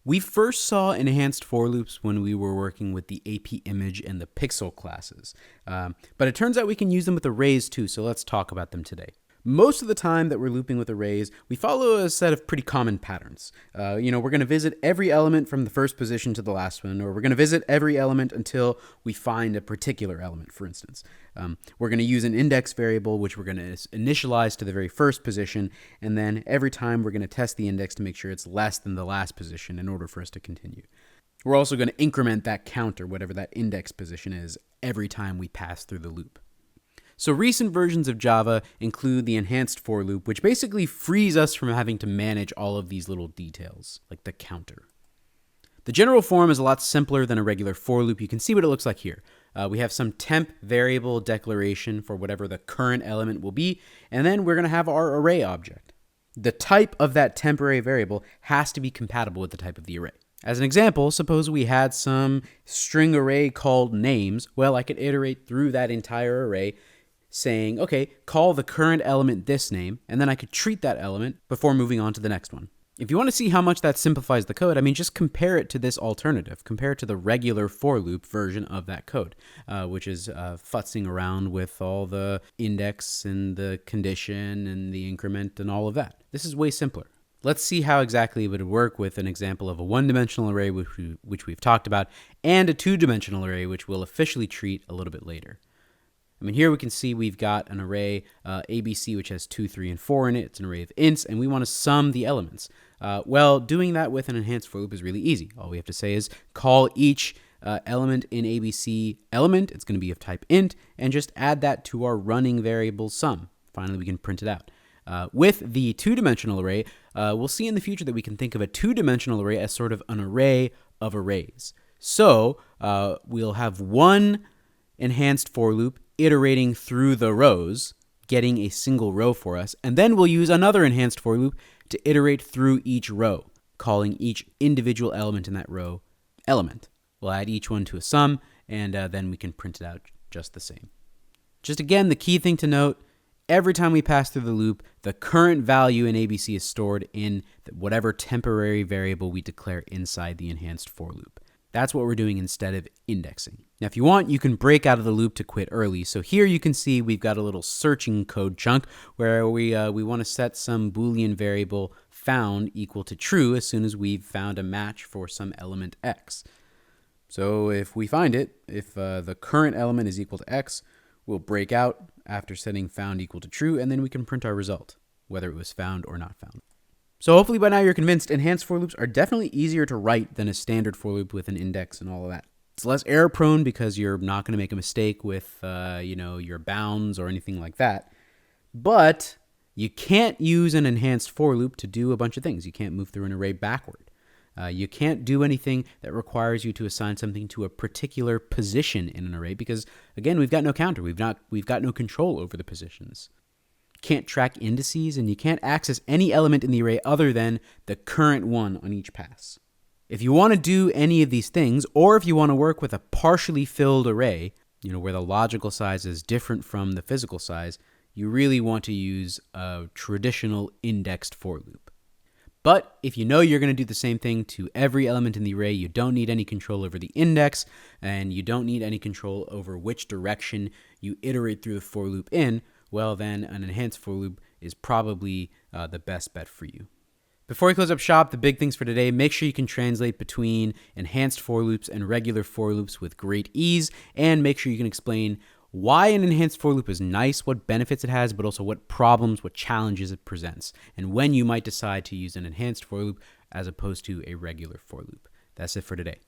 We first saw enhanced for loops when we were working with the AP-Image and the Pixel classes, but it turns out we can use them with arrays too, so let's talk about them today. Most of the time that we're looping with arrays, we follow a set of pretty common patterns. We're going to visit every element from the first position to the last one, or we're going to visit every element until we find a particular element, for instance. We're going to use an index variable, which we're going to initialize to the very first position, and then every time we're going to test the index to make sure it's less than the last position in order for us to continue. We're also going to increment that counter, whatever that index position is, every time we pass through the loop. So recent versions of Java include the enhanced for loop, which basically frees us from having to manage all of these little details, like the counter. The general form is a lot simpler than a regular for loop. You can see what it looks like here. We have some temp variable declaration for whatever the current element will be, and then we're going to have our array object. The type of that temporary variable has to be compatible with the type of the array. As an example, suppose we had some string array called names. Well, I could iterate through that entire array saying, okay, call the current element this name, and then I could treat that element before moving on to the next one. If you want to see how much that simplifies the code, just compare it to this alternative. Compare it to the regular for loop version of that code, which is futzing around with all the index and the condition and the increment and all of that. This is way simpler. Let's see how exactly it would work with an example of a one-dimensional array, which we've talked about, and a two-dimensional array, which we'll officially treat a little bit later. Here we can see we've got an array ABC, which has 2, 3, and 4 in it. It's an array of ints, and we want to sum the elements. Doing that with an enhanced for loop is really easy. All we have to say is call each element in ABC element. It's going to be of type int, and just add that to our running variable sum. Finally, we can print it out. With the two-dimensional array, we'll see in the future that we can think of a two-dimensional array as sort of an array of arrays. So we'll have one enhanced for loop iterating through the rows, getting a single row for us, and then we'll use another enhanced for loop to iterate through each row, calling each individual element in that row element. We'll add each one to a sum, and then we can print it out just the same. Just again, the key thing to note, every time we pass through the loop, the current value in ABC is stored in whatever temporary variable we declare inside the enhanced for loop. That's what we're doing instead of indexing. Now, if you want, you can break out of the loop to quit early. So here you can see we've got a little searching code chunk where we want to set some Boolean variable found equal to true as soon as we've found a match for some element x. So if we find it, if the current element is equal to x, we'll break out after setting found equal to true, and then we can print our result, whether it was found or not found. So hopefully by now you're convinced enhanced for loops are definitely easier to write than a standard for loop with an index and all of that. It's less error prone because you're not going to make a mistake with your bounds or anything like that. But you can't use an enhanced for loop to do a bunch of things. You can't move through an array backward. You can't do anything that requires you to assign something to a particular position in an array because, again, we've got no counter. We've got no control over the positions. Can't track indices, and you can't access any element in the array other than the current one on each pass. If you want to do any of these things, or if you want to work with a partially filled array, where the logical size is different from the physical size, you really want to use a traditional indexed for loop. But if you know you're going to do the same thing to every element in the array, you don't need any control over the index, and you don't need any control over which direction you iterate through the for loop in, well, then an enhanced for loop is probably the best bet for you. Before we close up shop, the big things for today, make sure you can translate between enhanced for loops and regular for loops with great ease, and make sure you can explain why an enhanced for loop is nice, what benefits it has, but also what problems, what challenges it presents, and when you might decide to use an enhanced for loop as opposed to a regular for loop. That's it for today.